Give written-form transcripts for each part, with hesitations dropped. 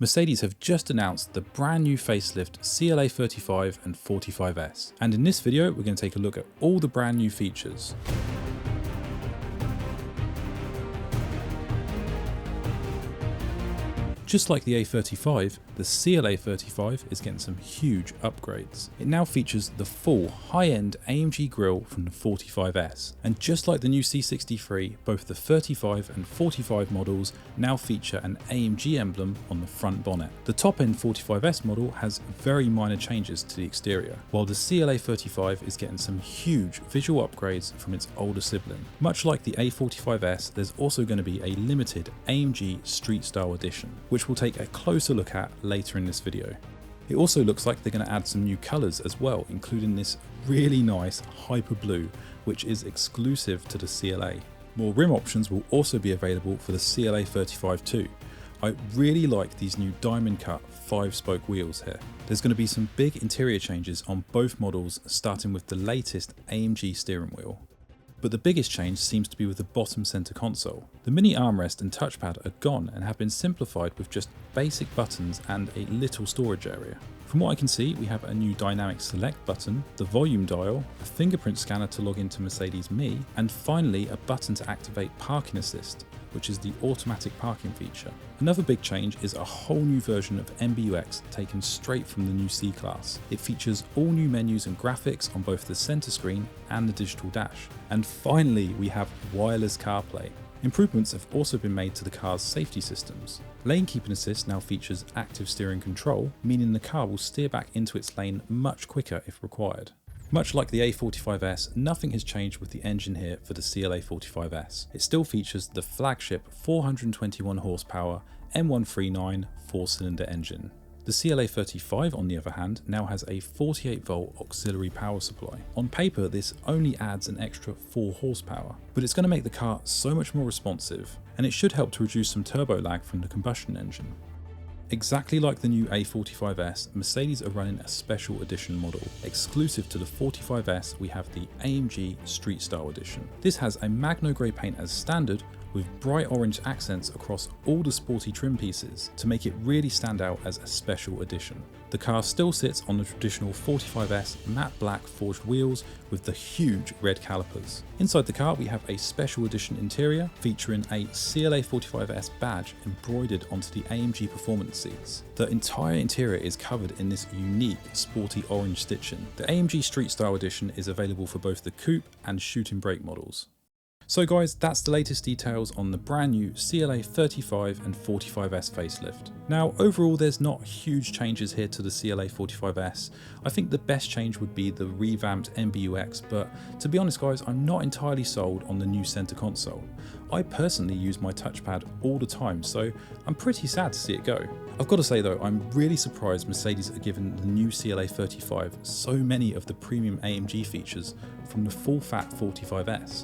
Mercedes have just announced the brand new facelift CLA45 and 45s, and in this video we're going to take a look at all the brand new features. Just like the A35, the CLA35 is getting some huge upgrades. It now features the full high-end AMG grille from the 45s, and just like the new C63, both the 35 and 45 models now feature an AMG emblem on the front bonnet. The top-end 45s model has very minor changes to the exterior, while the CLA35 is getting some huge visual upgrades from its older sibling. Much like the A45s, there's also going to be a limited AMG Street Style edition, which we'll take a closer look at later in this video. It also looks like they're going to add some new colours as well, including this really nice hyper blue, which is exclusive to the CLA. More rim options will also be available for the CLA35 too. I really like these new diamond cut 5-spoke wheels here. There's going to be some big interior changes on both models, starting with the latest AMG steering wheel. But the biggest change seems to be with the bottom center console. The mini armrest and touchpad are gone and have been simplified with just basic buttons and a little storage area. From what I can see, we have a new dynamic select button, the volume dial, a fingerprint scanner to log into Mercedes Me, and finally a button to activate parking assist, which is the automatic parking feature. Another big change is a whole new version of MBUX taken straight from the new C-Class. It features all new menus and graphics on both the center screen and the digital dash. And finally, we have wireless CarPlay. Improvements have also been made to the car's safety systems. Lane keeping assist now features active steering control, meaning the car will steer back into its lane much quicker if required. Much like the A45s, nothing has changed with the engine here for the CLA45s. It still features the flagship 421 horsepower M139 4-cylinder engine. The CLA35, on the other hand, now has a 48-volt auxiliary power supply. On paper, this only adds an extra 4 horsepower, but it's going to make the car so much more responsive, and it should help to reduce some turbo lag from the combustion engine. Exactly like the new A45s, Mercedes are running a special edition model. Exclusive to the 45s, we have the AMG Street Style edition. This has a Magno Grey paint as standard, with bright orange accents across all the sporty trim pieces to make it really stand out as a special edition. The car still sits on the traditional 45s matte black forged wheels with the huge red calipers. Inside the car we have a special edition interior featuring a CLA45s badge embroidered onto the AMG performance seats. The entire interior is covered in this unique sporty orange stitching. The AMG Street Style edition is available for both the Coupe and Shooting brake models. So guys, that's the latest details on the brand new CLA35 and 45s facelift. Now overall there's not huge changes here to the CLA45s. I think the best change would be the revamped MBUX, but to be honest guys, I'm not entirely sold on the new center console. I personally use my touchpad all the time, so I'm pretty sad to see it go. I've got to say though, I'm really surprised Mercedes are giving the new CLA35 so many of the premium AMG features from the full fat 45s.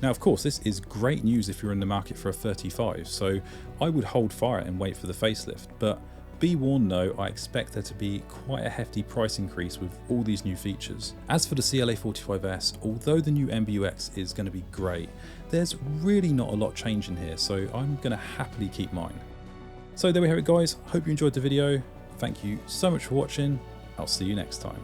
Now of course this is great news if you're in the market for a 35, so I would hold fire and wait for the facelift, but be warned though, I expect there to be quite a hefty price increase with all these new features. As for the CLA45s, although the new MBUX is going to be great, there's really not a lot changing here, so I'm going to happily keep mine. So there we have it guys, hope you enjoyed the video, thank you so much for watching, I'll see you next time.